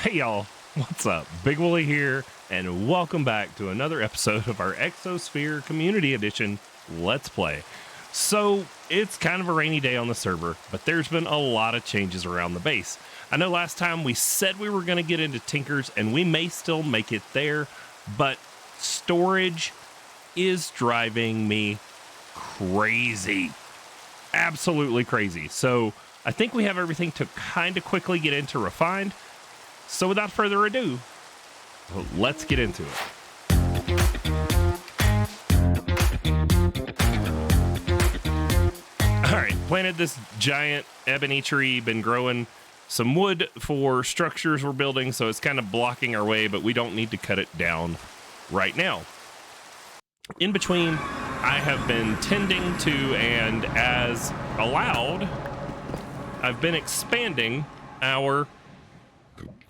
Hey y'all, what's up? Big Wooly here, and welcome back to another episode of our Exosphere Community Edition Let's Play. So, it's kind of a rainy day on the server, but there's been a lot of changes around the base. I know last time we said we were going to get into Tinkers, and we may still make it there, but storage is driving me crazy. Absolutely crazy. So, I think we have everything to kind of quickly get into refined. So without further ado, let's get into it. All right, planted this giant ebony tree, been growing some wood for structures we're building, so it's kind of blocking our way, but we don't need to cut it down right now. In between, I have been tending to, and as allowed, I've been expanding our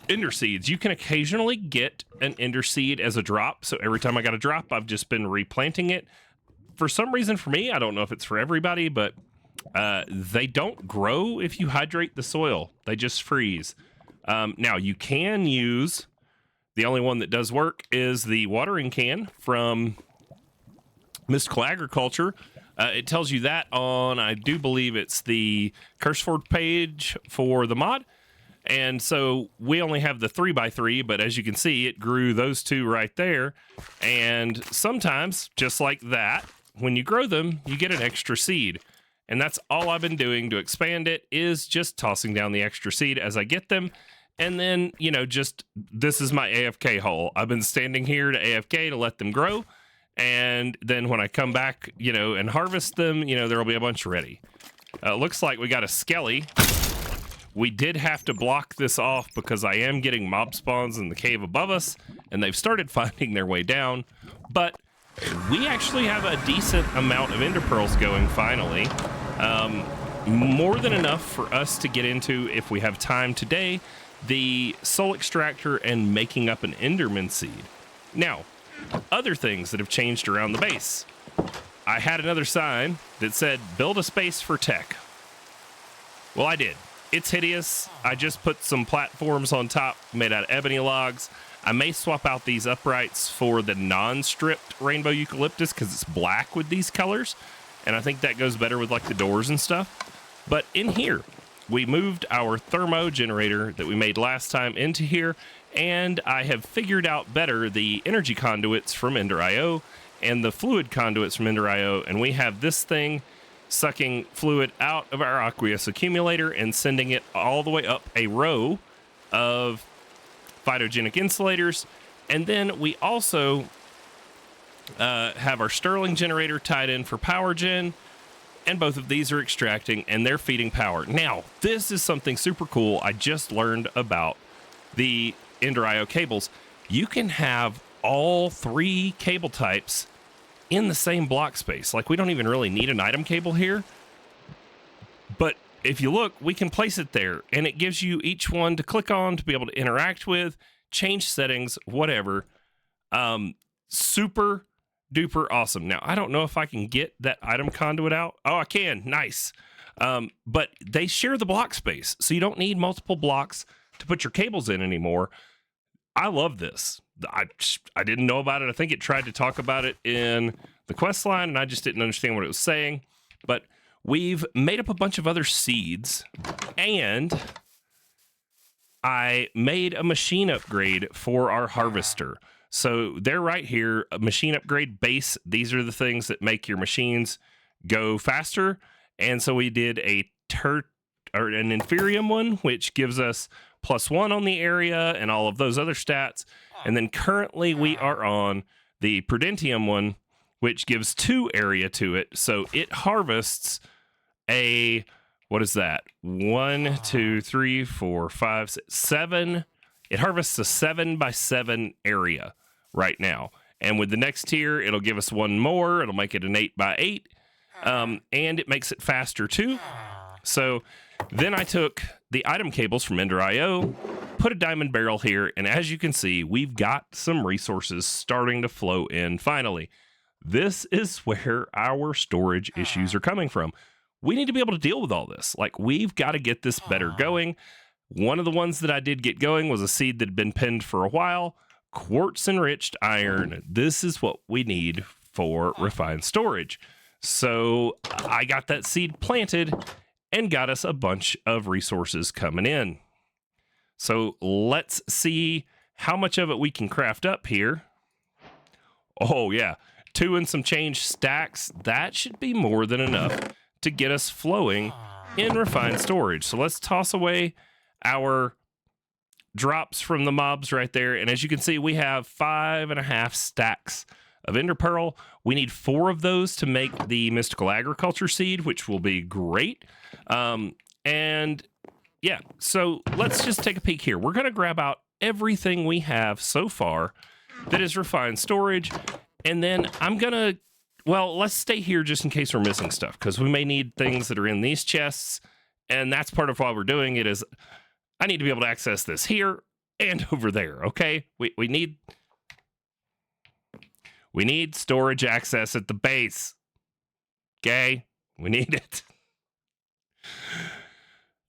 ender seeds. You can occasionally get an ender seed as a drop, so every time I got a drop, I've just been replanting it. For some reason, for me, I don't know if it's for everybody, but they don't grow if you hydrate the soil. They just freeze. Now, you can use, the only one that does work is the watering can from Mystical Agriculture. It tells you that on, I do believe it's the CurseForge page for the mod. And so we only have the 3x3, but as you can see, it grew those two right there. And sometimes, just like that, when you grow them, you get an extra seed. And that's all I've been doing to expand it, is just tossing down the extra seed as I get them. And then, you know, just, this is my AFK hole. I've been standing here to AFK to let them grow. And then when I come back, you know, and harvest them, you know, there'll be a bunch ready. Looks like we got a skelly. We did have to block this off because I am getting mob spawns in the cave above us, and they've started finding their way down. But we actually have a decent amount of ender pearls going finally. More than enough for us to get into, if we have time today, the soul extractor and making up an enderman seed. Now, other things that have changed around the base. I had another sign that said, build a space for tech. Well, I did. It's hideous. I just put some platforms on top made out of ebony logs. I may swap out these uprights for the non-stripped rainbow eucalyptus because it's black with these colors. And I think that goes better with like the doors and stuff. But in here, we moved our thermo generator that we made last time into here. And I have figured out better the energy conduits from Ender.io and the fluid conduits from Ender.io. And we have this thing sucking fluid out of our aqueous accumulator and sending it all the way up a row of phytogenic insulators. And then we also have our Stirling generator tied in for power gen, and both of these are extracting and they're feeding power. Now, this is something super cool I just learned about the Ender.io cables. You can have all three cable types in the same block space. Like, we don't even really need an item cable here, but if you look, we can place it there, and it gives you each one to click on to be able to interact with, change settings, whatever. Super duper awesome. Now, I don't know if I can get that item conduit out. Oh, I can. Nice. But they share the block space, so you don't need multiple blocks to put your cables in anymore. I love this. I didn't know about it. I think it tried to talk about it in the quest line, and I just didn't understand what it was saying. But we've made up a bunch of other seeds, and I made a machine upgrade for our harvester. So they're right here, a machine upgrade base. These are the things that make your machines go faster. And so we did an Inferium one, which gives us +1 on the area and all of those other stats. And then currently we are on the Prudentium one, which gives 2 area to it. So it harvests a, what is that? 1, 2, 3, 4, 5, 6, 7. It harvests a 7x7 area right now. And with the next tier, it'll give us 1 more. It'll make it an 8x8. And it makes it faster too. So then I took the item cables from Ender.io, put a diamond barrel here, and as you can see, we've got some resources starting to flow in finally. This is where our storage issues are coming from. We need to be able to deal with all this. Like, we've got to get this better going. One of the ones that I did get going was a seed that had been pinned for a while. Quartz enriched iron. This is what we need for refined storage. So I got that seed planted and got us a bunch of resources coming in. So let's see how much of it we can craft up here. Oh yeah, 2 and some change stacks. That should be more than enough to get us flowing in refined storage. So let's toss away our drops from the mobs right there. And as you can see, we have 5.5 stacks of ender pearl. We need 4 of those to make the mystical agriculture seed, which will be great. And yeah, so let's just take a peek here. We're going to grab out everything we have so far that is refined storage. And then I'm going to, well, let's stay here just in case we're missing stuff, because we may need things that are in these chests. And that's part of why we're doing it is I need to be able to access this here and over there, okay? We need storage access at the base, okay? We need it.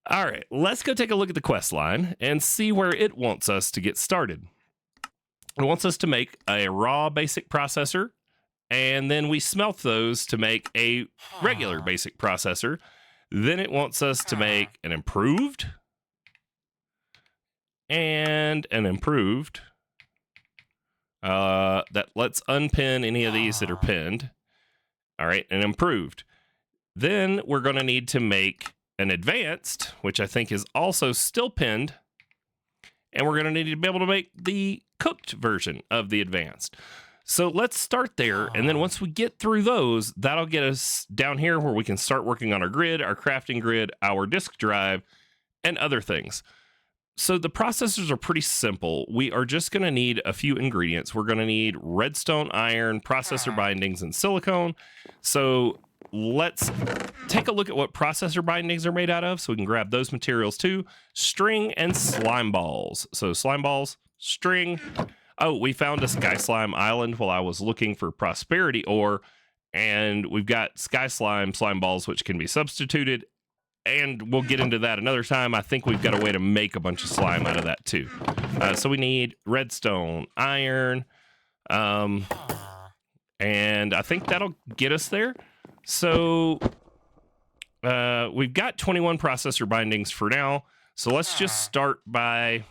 All right, let's go take a look at the quest line and see where it wants us to get started. It wants us to make a raw basic processor, and then we smelt those to make a regular basic processor. Then it wants us to make an improved and an improved. That let's unpin any of these that are pinned. All right, an improved. Then we're going to need to make an advanced, which I think is also still pinned. And we're going to need to be able to make the cooked version of the advanced. So let's start there. And then once we get through those, that'll get us down here where we can start working on our grid, our crafting grid, our disk drive, and other things. So the processors are pretty simple. We are just going to need a few ingredients. We're going to need redstone, iron, processor bindings, and silicone. So let's take a look at what processor bindings are made out of so we can grab those materials too. String and slime balls. So slime balls, string. Oh, we found a sky slime island while I was looking for prosperity ore, and we've got sky slime balls which can be substituted, and we'll get into that another time. I think we've got a way to make a bunch of slime out of that too. So we need redstone, iron, and I think that'll get us there. So we've got 21 processor bindings for now. So let's just start by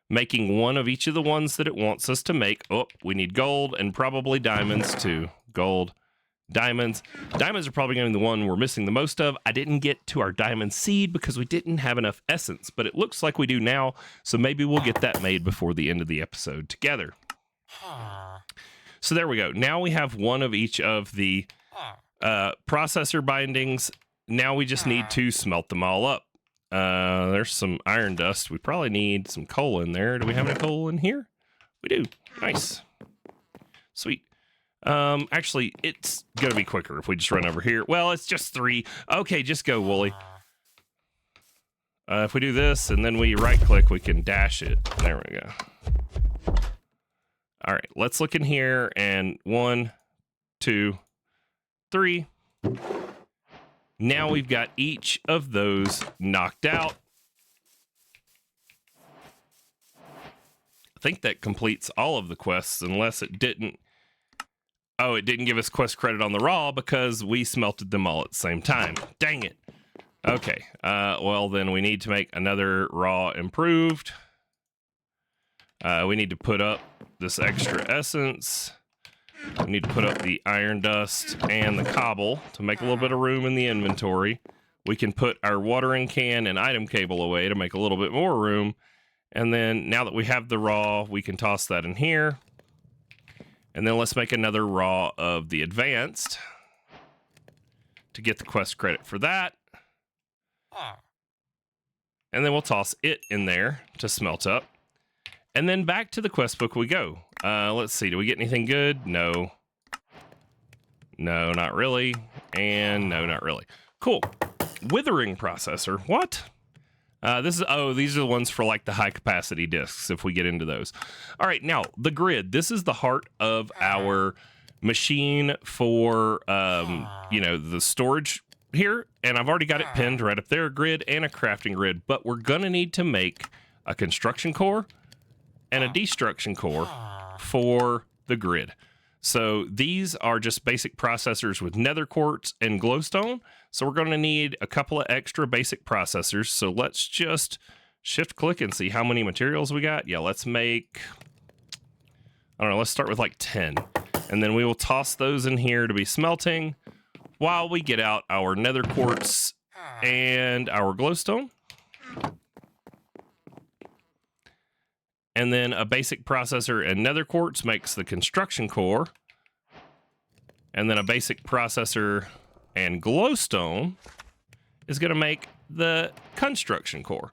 making one of each of the ones that it wants us to make. Oh, we need gold and probably diamonds too. Gold, diamonds. Diamonds are probably going to be the one we're missing the most of. I didn't get to our diamond seed because we didn't have enough essence, but it looks like we do now. So maybe we'll get that made before the end of the episode together. So there we go. Now we have one of each of the processor bindings. Now we just need to smelt them all up. There's some iron dust. We probably need some coal in there. Do we have any coal in here? We do. Nice. Sweet. Actually, it's gonna be quicker if we just run over here. Well, it's just 3. Okay, just go, Wooly. If we do this and then we right click, we can dash it. There we go. All right, let's look in here and 1, 2, 3. Now we've got each of those knocked out. I think that completes all of the quests, unless it didn't. Oh, it didn't give us quest credit on the raw because we smelted them all at the same time. Dang it. Okay, well then we need to make another raw improved. We need to put up this extra essence. We need to put up the iron dust and the cobble to make a little bit of room in the inventory. We can put our watering can and item cable away to make a little bit more room. And then now that we have the raw, we can toss that in here. And then let's make another raw of the advanced to get the quest credit for that. And then we'll toss it in there to smelt up. And then back to the quest book we go. Let's see, do we get anything good? No. No, not really. And no, not really. Cool. Withering processor. What? These are the ones for like the high capacity disks, if we get into those. All right, now the grid. This is the heart of our machine for, the storage here, and I've already got it pinned right up there, a grid and a crafting grid, but we're going to need to make a construction core and a destruction core for the grid. So these are just basic processors with nether quartz and glowstone. So we're going to need a couple of extra basic processors. So let's just shift click and see how many materials we got. Yeah, let's make, I don't know, let's start with like 10. And then we will toss those in here to be smelting while we get out our nether quartz and our glowstone. And then a basic processor and nether quartz makes the construction core. And then a basic processor and glowstone is going to make the construction core.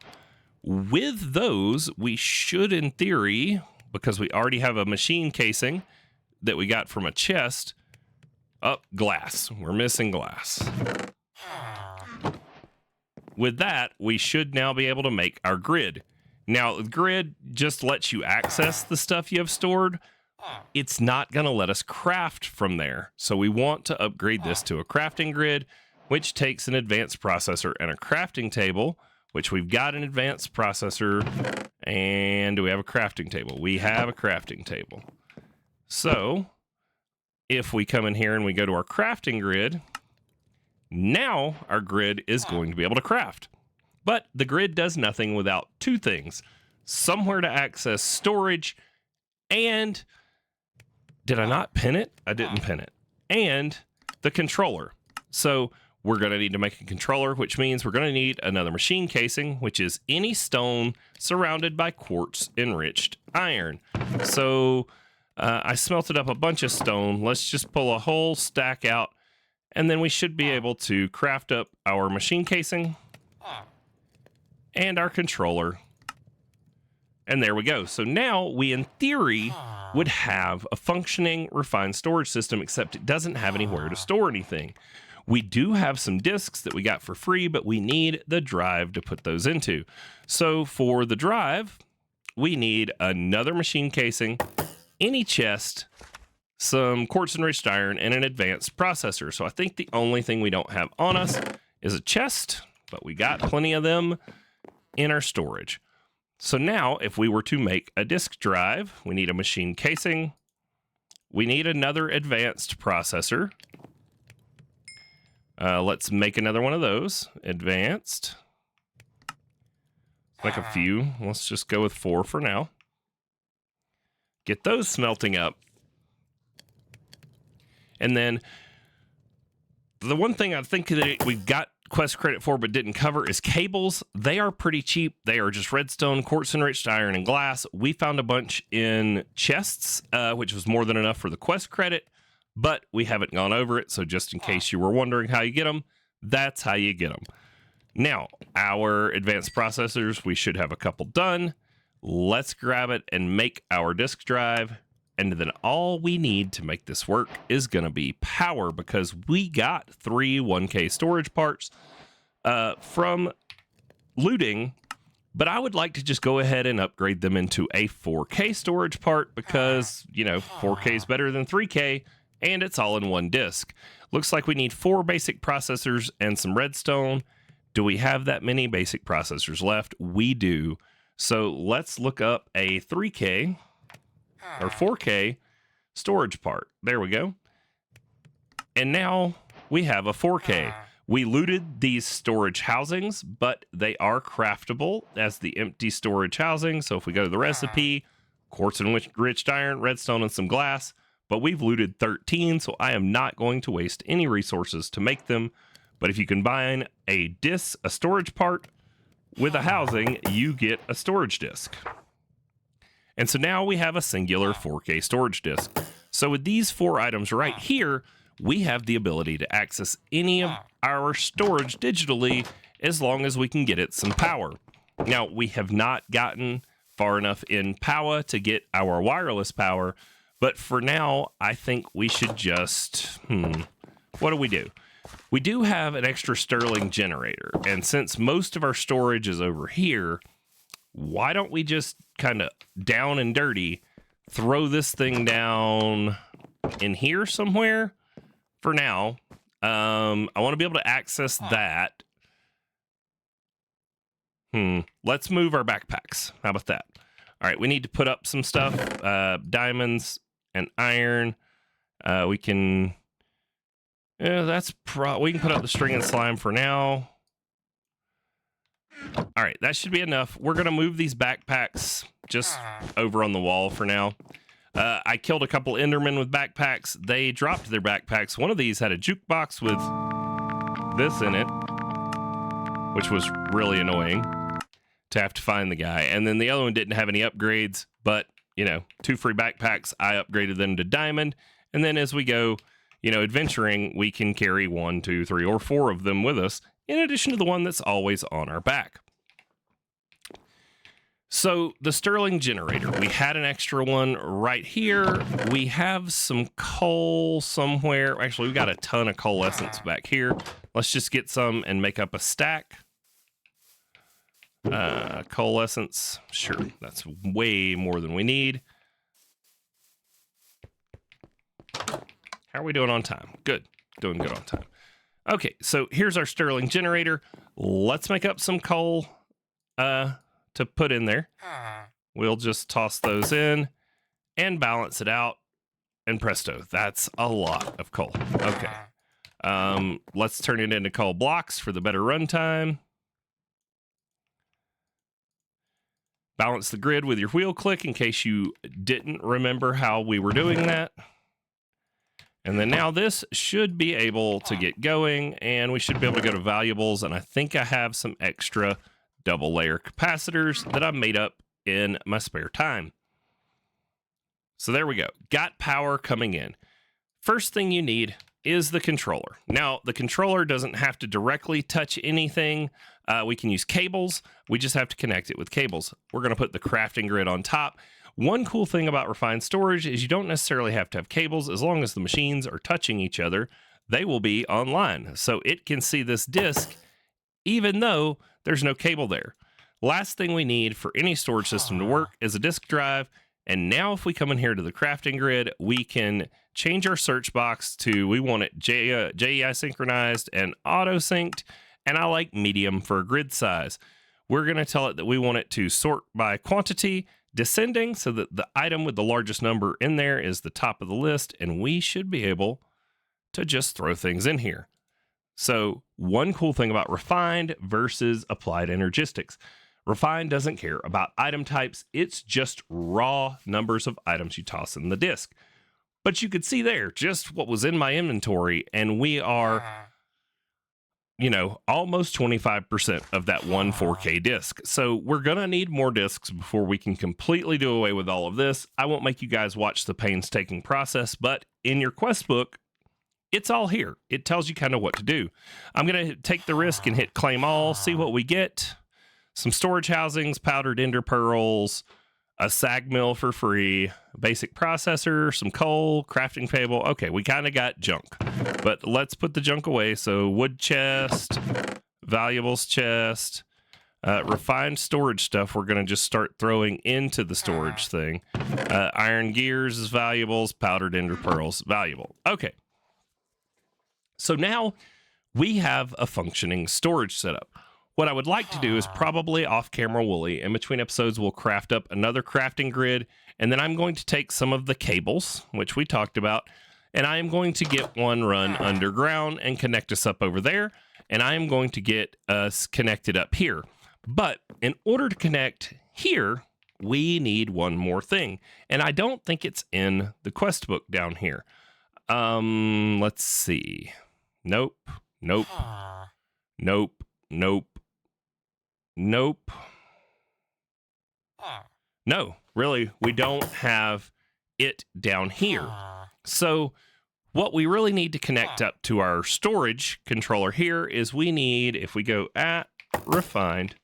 With those, we should, in theory, because we already have a machine casing that we got from a chest, glass. We're missing glass. With that, we should now be able to make our grid. Now, the grid just lets you access the stuff you have stored. It's not going to let us craft from there. So we want to upgrade this to a crafting grid, which takes an advanced processor and a crafting table, which we've got an advanced processor. And do we have a crafting table? We have a crafting table. So if we come in here and we go to our crafting grid, now our grid is going to be able to craft. But the grid does nothing without two things: somewhere to access storage, and did I not pin it? I didn't pin it. And the controller. So we're going to need to make a controller, which means we're going to need another machine casing, which is any stone surrounded by quartz enriched iron. So I smelted up a bunch of stone. Let's just pull a whole stack out, and then we should be able to craft up our machine casing and our controller. And there we go. So now we, in theory, would have a functioning refined storage system, except it doesn't have anywhere to store anything. We do have some discs that we got for free, but we need the drive to put those into. So for the drive, we need another machine casing, any chest, some quartz enriched iron, and an advanced processor. So I think the only thing we don't have on us is a chest, but we got plenty of them in our storage. So now if we were to make a disk drive, we need a machine casing. We need another advanced processor. Let's make another one of those. Advanced. Like a few. Let's just go with 4 for now. Get those smelting up. And then the one thing I think that we've got quest credit for but didn't cover is cables. They are pretty cheap. They are just redstone, quartz enriched iron, and glass. We found a bunch in chests, which was more than enough for the quest credit, but we haven't gone over it. So just in case you were wondering how you get them, that's how you get them. Now, our advanced processors, we should have a couple done. Let's grab it and make our disk drive. And then all we need to make this work is going to be power, because we got 3 1K storage parts from looting, but I would like to just go ahead and upgrade them into a 4K storage part because, you know, 4K is better than 3K, and it's all in one disk. Looks like we need 4 basic processors and some redstone. Do we have that many basic processors left? We do. So let's look up a 3K or 4K storage part. There we go. And now we have a 4K. We looted these storage housings, but they are craftable as the empty storage housing. So if we go to the recipe, quartz enriched iron, redstone, and some glass, but we've looted 13, so I am not going to waste any resources to make them. But if you combine a storage part with a housing, you get a storage disk. And so now we have a singular 4K storage disk. So with these 4 items right here, we have the ability to access any of our storage digitally as long as we can get it some power. Now, we have not gotten far enough in power to get our wireless power, but for now, I think we should just, what do? We do have an extra Stirling generator, and since most of our storage is over here, why don't we just kind of down and dirty throw this thing down in here somewhere for now, I want to be able to access that. Let's move our backpacks. How about that? All right, we need to put up some stuff. Diamonds and iron. We can... Yeah, we can put up the string and slime for now. All right, that should be enough. We're going to move these backpacks just over on the wall for now. I killed a couple Endermen with backpacks. They dropped their backpacks. One of these had a jukebox with this in it, which was really annoying to have to find the guy. And then the other one didn't have any upgrades, but, 2 free backpacks. I upgraded them to diamond. And then as we go, adventuring, we can carry 1, 2, 3, or 4 of them with us, in addition to the one that's always on our back. So the Sterling generator, we had an extra one right here. We have some coal somewhere. Actually, we've got a ton of coalescence back here. Let's just get some and make up a stack. Coalescence, sure, that's way more than we need. How are we doing on time? Good, doing good on time. Okay, so here's our Sterling generator. Let's make up some coal to put in there. We'll just toss those in and balance it out, and presto, that's a lot of coal. Okay, let's turn it into coal blocks for the better runtime. Balance the grid with your wheel click in case you didn't remember how we were doing that. And then now this should be able to get going, and we should be able to go to valuables, and I think I have some extra double layer capacitors that I made up in my spare time. So there we go. Got power coming in. First thing you need is the controller. Now, the controller doesn't have to directly touch anything. We can use cables. We just have to connect it with cables. We're going to put the crafting grid on top. One cool thing about refined storage is you don't necessarily have to have cables. As long as the machines are touching each other, they will be online. So it can see this disk even though there's no cable there. Last thing we need for any storage system to work is a disk drive. And now if we come in here to the crafting grid, we can change our search box to, we want it JEI synchronized and auto synced. And I like medium for grid size. We're going to tell it that we want it to sort by quantity, descending, so that the item with the largest number in there is the top of the list, and we should be able to just throw things in here. So one cool thing about refined versus applied energistics. Refined doesn't care about item types. It's just raw numbers of items you toss in the disk. But you could see there just what was in my inventory, and we are, almost 25% of that one 4K disk. So we're going to need more disks before we can completely do away with all of this. I won't make you guys watch the painstaking process, but in your quest book, it's all here. It tells you kind of what to do. I'm going to take the risk and hit claim all, see what we get. Some storage housings, powdered ender pearls, a sag mill for free, basic processor, some coal, crafting table. Okay, we kind of got junk, but let's put the junk away. So wood chest, valuables chest, refined storage stuff we're going to just start throwing into the storage thing. Iron gears is valuables, powdered ender pearls, valuable. Okay. So now we have a functioning storage setup. What I would like to do is probably off-camera Wooly. In between episodes, we'll craft up another crafting grid, and then I'm going to take some of the cables, which we talked about, and I am going to get one run underground and connect us up over there, and I am going to get us connected up here. But in order to connect here, we need one more thing, and I don't think it's in the quest book down here. Let's see. Nope. Nope. Nope. Nope. Nope. No, really, we don't have it down here. So what we really need to connect up to our storage controller here is we need, if we go at refined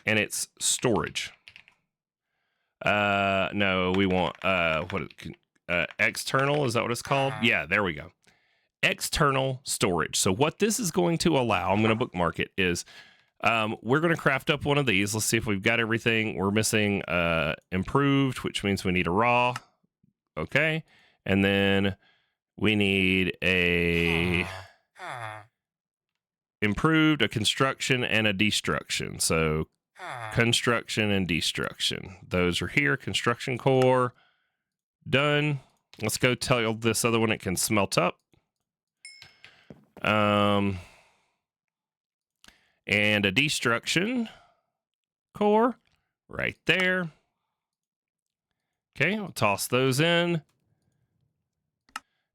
and it's storage. No, we want, external, is that what it's called? Yeah, there we go. External storage. So what this is going to allow, I'm going to bookmark it, is we're going to craft up one of these. Let's see if we've got everything. We're missing improved, which means we need a raw. Okay. And then we need a improved, a construction, and a destruction. So construction and destruction. Those are here. Construction core. Done. Let's go tell this other one it can smelt up. And a destruction core right there. Okay, I'll toss those in.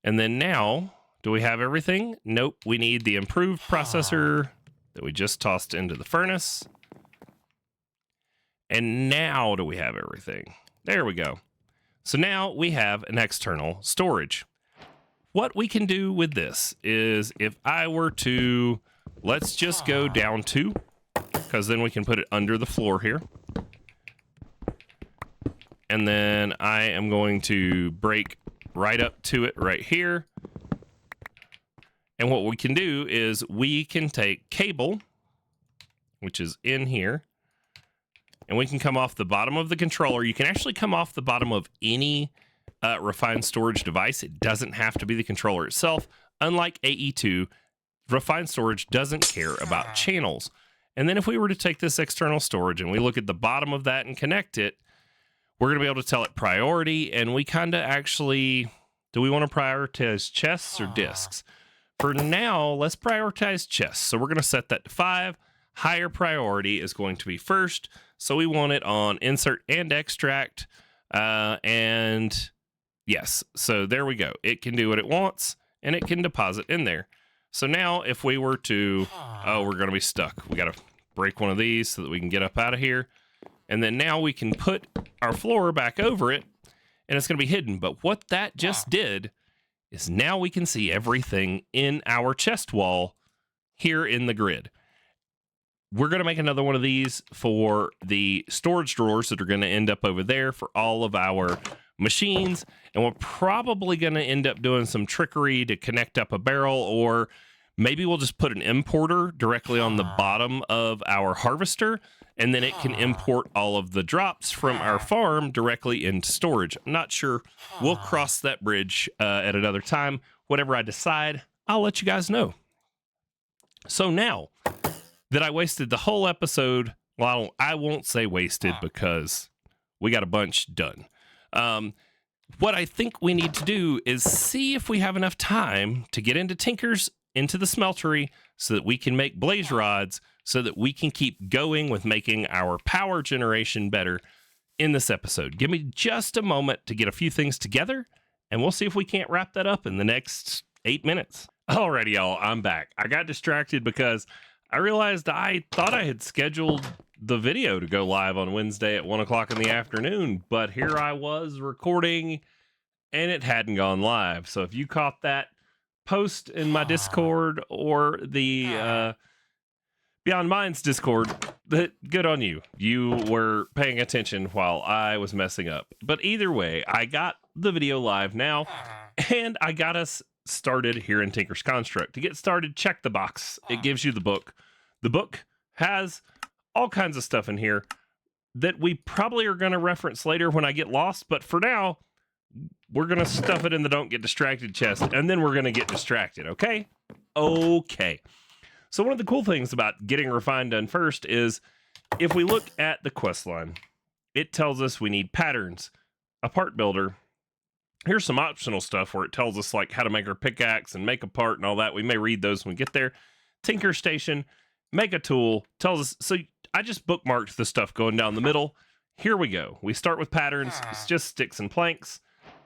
And then now, do we have everything? Nope, we need the improved processor that we just tossed into the furnace. And now do we have everything? There we go. So now we have an external storage. What we can do with this is if I were to, let's just go down 2, because then we can put it under the floor here. And then I am going to break right up to it right here. And what we can do is we can take cable, which is in here, and we can come off the bottom of the controller. You can actually come off the bottom of any refined storage device. It doesn't have to be the controller itself. Unlike AE2, refined storage doesn't care about channels. And then if we were to take this external storage and we look at the bottom of that and connect it, we're going to be able to tell it priority. And we kind of actually, do we want to prioritize chests or disks? For now, let's prioritize chests. So we're going to set that to 5. Higher priority is going to be first. So we want it on insert and extract. And yes, so there we go. It can do what it wants and it can deposit in there. So now if we were to, oh, we're going to be stuck. We got to break one of these so that we can get up out of here. And then now we can put our floor back over it and it's going to be hidden. But what that just did is now we can see everything in our chest wall here in the grid. We're going to make another one of these for the storage drawers that are going to end up over there for all of our machines. And we're probably going to end up doing some trickery to connect up a barrel, or maybe we'll just put an importer directly on the bottom of our harvester, and then it can import all of the drops from our farm directly into storage. I'm not sure. We'll cross that bridge at another time. Whatever I decide, I'll let you guys know. So now that I wasted the whole episode, well, I won't say wasted because we got a bunch done. What I think we need to do is see if we have enough time to get into Tinker's, into the smeltery, so that we can make blaze rods, so that we can keep going with making our power generation better in this episode. Give me just a moment to get a few things together, and we'll see if we can't wrap that up in the next 8 minutes. Alrighty, y'all, I'm back. I got distracted because I realized I thought I had scheduled the video to go live on Wednesday at 1 o'clock in the afternoon, but here I was recording and it hadn't gone live. So if you caught that, post in my Discord or the Beyond Minds Discord, good on you. You were paying attention while I was messing up. But either way, I got the video live now, and I got us started here in Tinker's Construct. To get started, check the box. It gives you the book. The book has all kinds of stuff in here that we probably are going to reference later when I get lost, but for now, we're going to stuff it in the don't get distracted chest, and then we're going to get distracted, okay? Okay. So one of the cool things about getting refined done first is if we look at the quest line, it tells us we need patterns, a part builder. Here's some optional stuff where it tells us like how to make our pickaxe and make a part and all that. We may read those when we get there. Tinker Station, make a tool, tells us. So I just bookmarked the stuff going down the middle. Here we go. We start with patterns. It's just sticks and planks.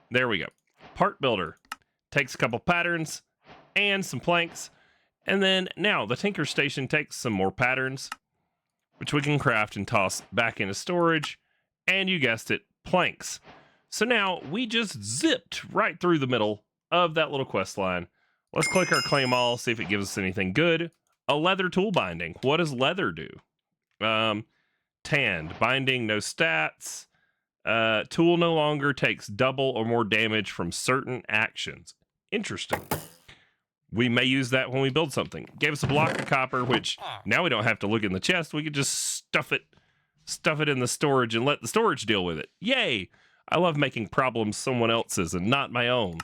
There we go. Part builder takes a couple patterns and some planks. And then now the Tinker Station takes some more patterns, which we can craft and toss back into storage. And you guessed it, planks. So now we just zipped right through the middle of that little quest line. Let's click our claim all, see if it gives us anything good. A leather tool binding. What does leather do? Tanned. Binding, no stats. Tool no longer takes double or more damage from certain actions. Interesting. We may use that when we build something. Gave us a block of copper, which now we don't have to look in the chest. We could just stuff it in the storage and let the storage deal with it. Yay! I love making problems someone else's and not my own.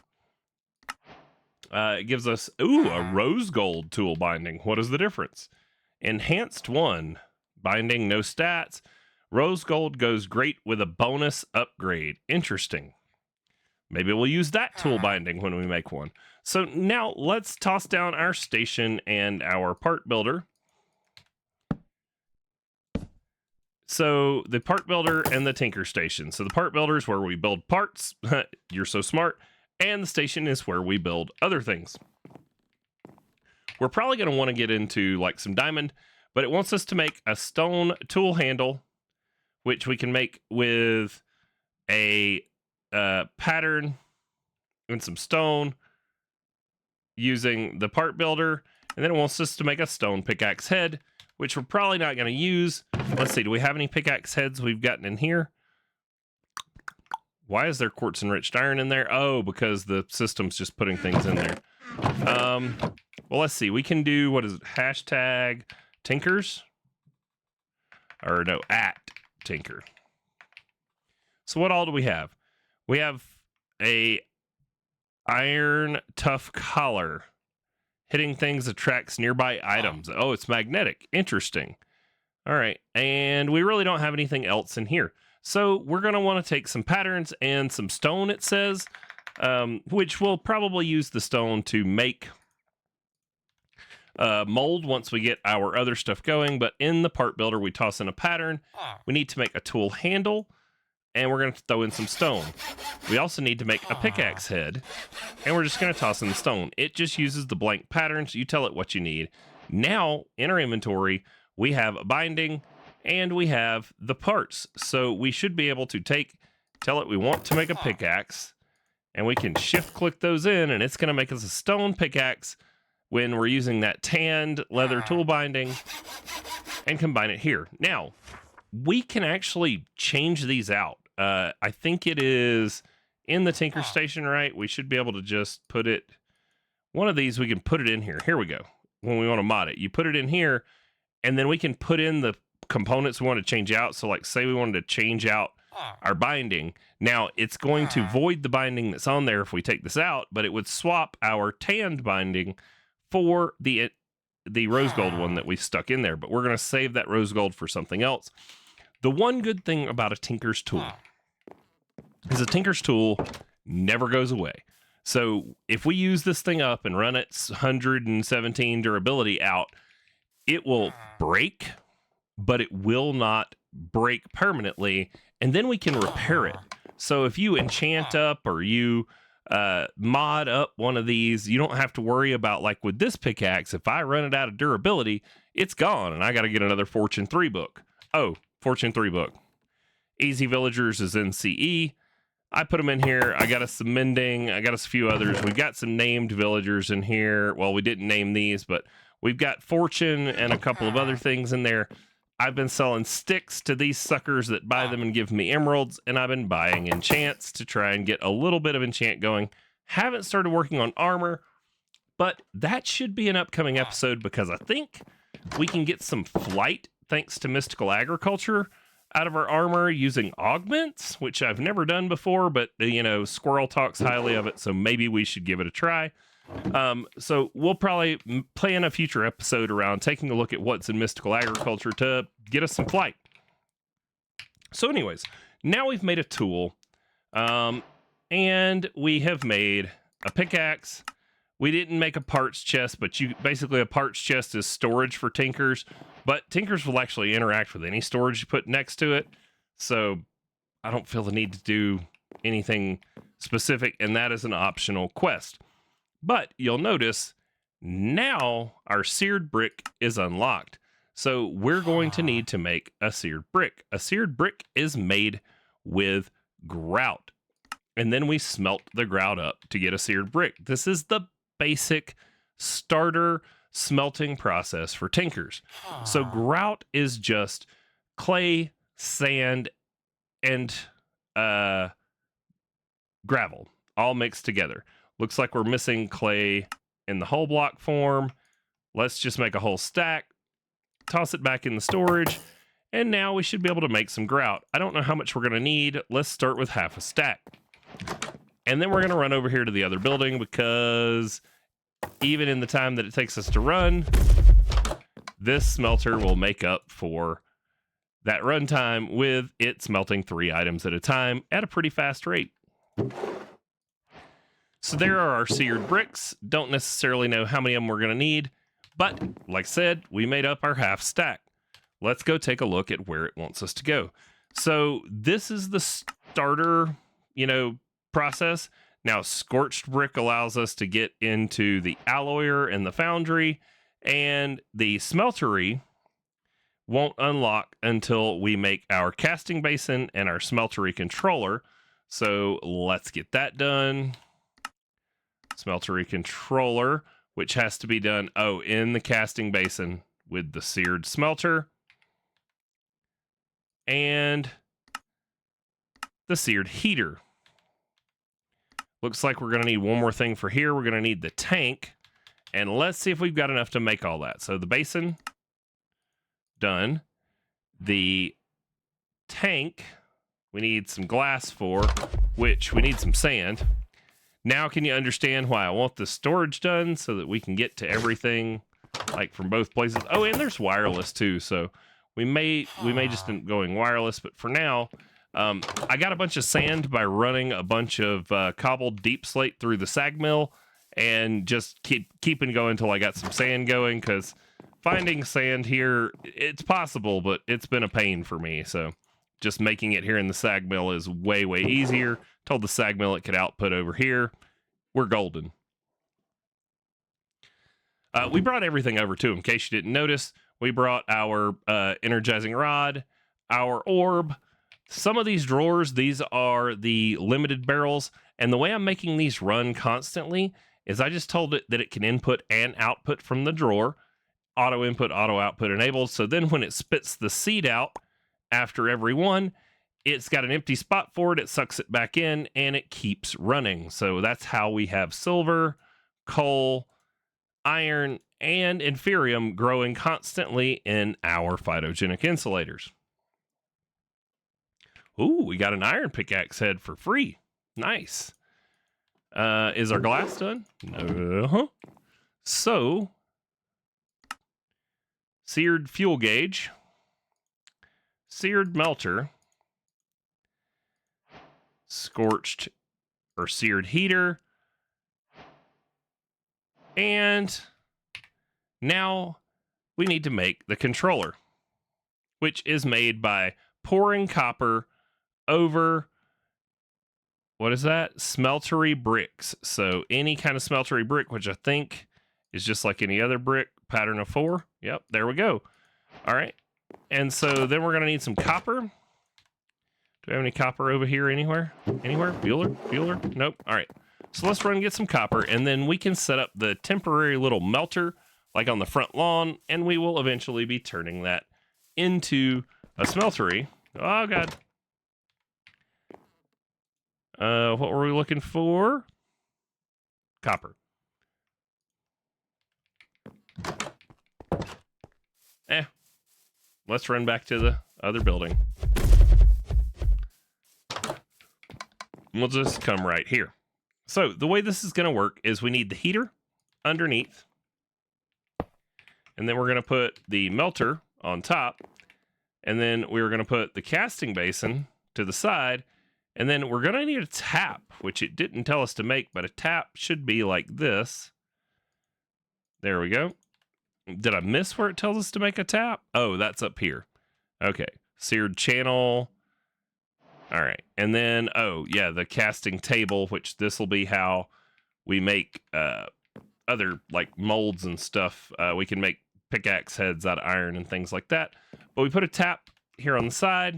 It gives us, a rose gold tool binding. What is the difference? Enhanced 1, binding, no stats. Rose gold goes great with a bonus upgrade. Interesting. Maybe we'll use that tool binding when we make one. So now let's toss down our station and our part builder. So the part builder and the tinker station. So the part builder is where we build parts. You're so smart. And the station is where we build other things. We're probably going to want to get into like some diamond, but it wants us to make a stone tool handle, which we can make with a pattern and some stone using the part builder. And then it wants us to make a stone pickaxe head, which we're probably not going to use. Let's see, do we have any pickaxe heads we've gotten in here? Why is there quartz enriched iron in there? Oh, because the system's just putting things in there. Well, let's see. We can do, what is it? Hashtag tinkers? Or no, @tinker. So what all do we have? We have a iron tough collar. Hitting things attracts nearby items. Oh, it's magnetic. Interesting. All right. And we really don't have anything else in here. So we're going to want to take some patterns and some stone, it says, which we'll probably use the stone to make mold once we get our other stuff going. But in the part builder, we toss in a pattern. We need to make a tool handle, and we're going to throw in some stone. We also need to make a pickaxe head, and we're just going to toss in the stone. It just uses the blank patterns. You tell it what you need. Now, in our inventory, we have a binding, and we have the parts. So we should be able to tell it we want to make a pickaxe, and we can shift click those in, and it's going to make us a stone pickaxe when we're using that tanned leather tool binding and combine it here. Now, we can actually change these out. I think it is in the tinker station, right? We should be able to just put it, one of these, we can put it in here. Here we go. When we want to mod it, you put it in here, and then we can put in the components we want to change out. So like say we wanted to change out our binding. Now it's going to void the binding that's on there if we take this out, but it would swap our tanned binding for the rose gold one that we stuck in there. But we're going to save that rose gold for something else. The one good thing about a tinker's tool is a tinker's tool never goes away. So if we use this thing up and run its 117 durability out, it will break, but it will not break permanently, and then we can repair it. So if you enchant up or you mod up one of these, you don't have to worry about, like with this pickaxe, if I run it out of durability, it's gone, and I got to get another Fortune 3 book. Oh, Fortune 3 book. Easy Villagers is in CE. I put them in here. I got us some mending. I got us a few others. We've got some named villagers in here. Well, we didn't name these, but we've got Fortune and a couple of other things in there. I've been selling sticks to these suckers that buy them and give me emeralds, and I've been buying enchants to try and get a little bit of enchant going. Haven't started working on armor, but that should be an upcoming episode because I think we can get some flight thanks to mystical agriculture out of our armor using augments, which I've never done before, but Squirrel talks highly of it, so maybe we should give it a try. So we'll probably plan a future episode around taking a look at what's in mystical agriculture to get us some flight. So anyways, now we've made a tool, and we have made a pickaxe. We didn't make a parts chest, but basically a parts chest is storage for tinkers, but tinkers will actually interact with any storage you put next to it. So I don't feel the need to do anything specific, and that is an optional quest. But you'll notice now our seared brick is unlocked. So we're going to need to make a seared brick. A seared brick is made with grout, and then we smelt the grout up to get a seared brick. This is the basic starter smelting process for tinkers. So grout is just clay, sand, and gravel all mixed together. Looks like we're missing clay in the whole block form. Let's just make a whole stack, toss it back in the storage, and now we should be able to make some grout. I don't know how much we're going to need. Let's start with half a stack. And then we're going to run over here to the other building because even in the time that it takes us to run, this smelter will make up for that runtime with it smelting 3 items at a time at a pretty fast rate. So there are our seared bricks. Don't necessarily know how many of them we're going to need, but like I said, we made up our half stack. Let's go take a look at where it wants us to go. So this is the starter, process. Now, scorched brick allows us to get into the alloyer and the foundry, and the smeltery won't unlock until we make our casting basin and our smeltery controller. So let's get that done. Smeltery controller, which has to be done, in the casting basin with the seared smelter and the seared heater. Looks like we're going to need one more thing for here. We're going to need the tank, and let's see if we've got enough to make all that. So the basin, done. The tank, we need some glass for, which we need some sand. Now can you understand why I want the storage done so that we can get to everything like from both places? Oh, and there's wireless too, so we may just end up going wireless, but for now, I got a bunch of sand by running a bunch of cobbled deep slate through the sag mill and just keeping going until I got some sand going, because finding sand here, it's possible, but it's been a pain for me. So just making it here in the sag mill is way, way easier. Told the sag mill it could output over here. We're golden. We brought everything over too, in case you didn't notice. We brought our energizing rod, our orb. Some of these drawers, these are the limited barrels. And the way I'm making these run constantly is I just told it that it can input and output from the drawer. Auto input, auto output enabled. So then when it spits the seed out after every one, it's got an empty spot for it. It sucks it back in and it keeps running. So that's how we have silver, coal, iron, and inferium growing constantly in our phytogenic insulators. Ooh, we got an iron pickaxe head for free. Nice. Is our glass done? No. So, seared fuel gauge, seared melter, scorched or seared heater, and now we need to make the controller, which is made by pouring copper over, what is that? Smeltery bricks. So any kind of smeltery brick, which I think is just like any other brick, pattern of 4. Yep, there we go. All right. And so then we're going to need some copper. Do we have any copper over here anywhere? Anywhere? Bueller? Nope. All right. So let's run and get some copper, and then we can set up the temporary little melter like on the front lawn, and we will eventually be turning that into a smeltery. Oh, God. What were we looking for? Copper. Let's run back to the other building. We'll just come right here. So the way this is going to work is we need the heater underneath, and then we're going to put the melter on top, and then we're going to put the casting basin to the side, and then we're going to need a tap, which it didn't tell us to make, but a tap should be like this. There we go. Did I miss where it tells us to make a tap? Oh, that's up here. Okay. Seared channel. All right. And then, the casting table, which this will be how we make other like molds and stuff. We can make pickaxe heads out of iron and things like that. But we put a tap here on the side.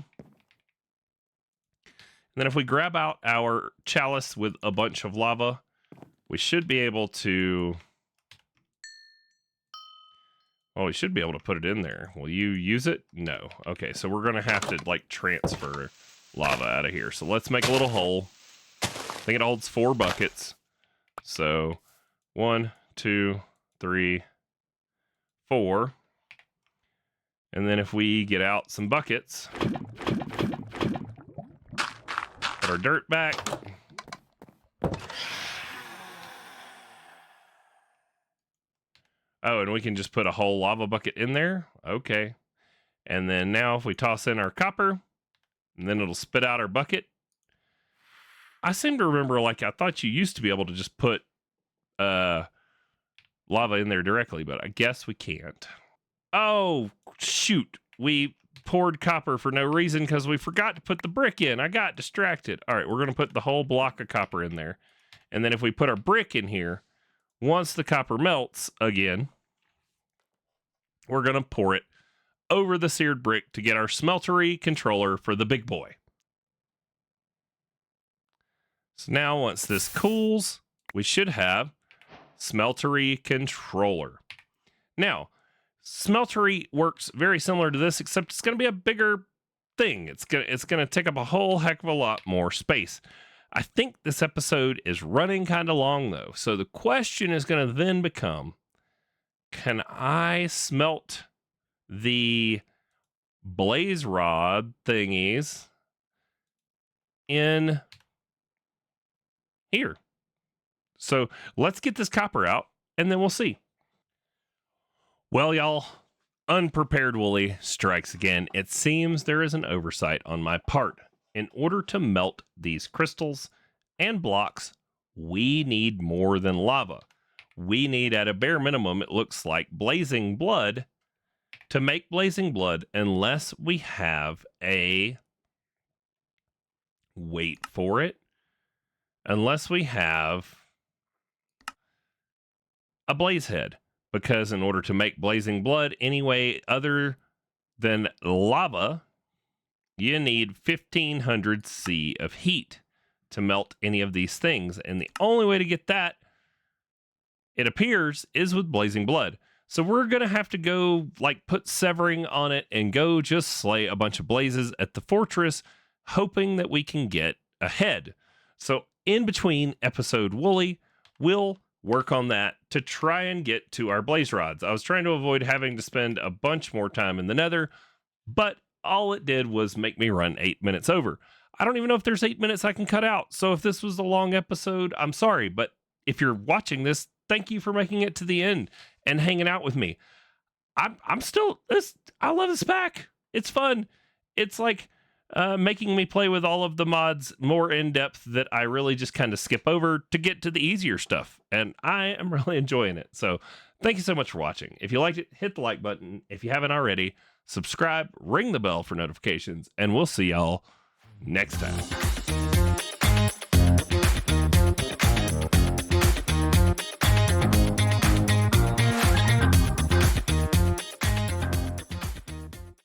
And then if we grab out our chalice with a bunch of lava, we should be able to... Well, we should be able to put it in there. Will you use it? No. Okay, so we're going to have to, like, transfer lava out of here. So let's make a little hole. I think it holds 4 buckets. So 1, 2, 3, 4. And then if we get out some buckets, put our dirt back. Oh, and we can just put a whole lava bucket in there. Okay. And then now if we toss in our copper, and then it'll spit out our bucket. I seem to remember, like, I thought you used to be able to just put lava in there directly, but I guess we can't. Oh, shoot. We poured copper for no reason because we forgot to put the brick in. I got distracted. All right, we're going to put the whole block of copper in there. And then if we put our brick in here, once the copper melts again, we're going to pour it over the seared brick to get our smeltery controller for the big boy. So now once this cools, we should have smeltery controller. Now, smeltery works very similar to this, except it's going to be a bigger thing. It's going to take up a whole heck of a lot more space. I think this episode is running kind of long, though. So the question is going to then become, can I smelt the blaze rod thingies in here? So let's get this copper out, and then we'll see. Well, y'all, Unprepared Wooly strikes again. It seems there is an oversight on my part. In order to melt these crystals and blocks, we need more than lava. We need, at a bare minimum, it looks like blazing blood to make blazing blood, unless we have a, wait for it, unless we have a blaze head. Because in order to make blazing blood anyway other than lava, you need 1500 C of heat to melt any of these things. And the only way to get that, it appears, is with blazing blood. So we're going to have to go, like, put severing on it and go just slay a bunch of blazes at the fortress, hoping that we can get ahead. So in between episode Wooly, we'll work on that to try and get to our blaze rods. I was trying to avoid having to spend a bunch more time in the nether, but all it did was make me run 8 minutes over. I don't even know if there's 8 minutes I can cut out. So if this was a long episode, I'm sorry. But if you're watching this, thank you for making it to the end and hanging out with me. I'm still this. I love this pack. It's fun. It's like making me play with all of the mods more in depth that I really just kind of skip over to get to the easier stuff. And I am really enjoying it. So thank you so much for watching. If you liked it, hit the like button. If you haven't already, subscribe, ring the bell for notifications, and we'll see y'all next time.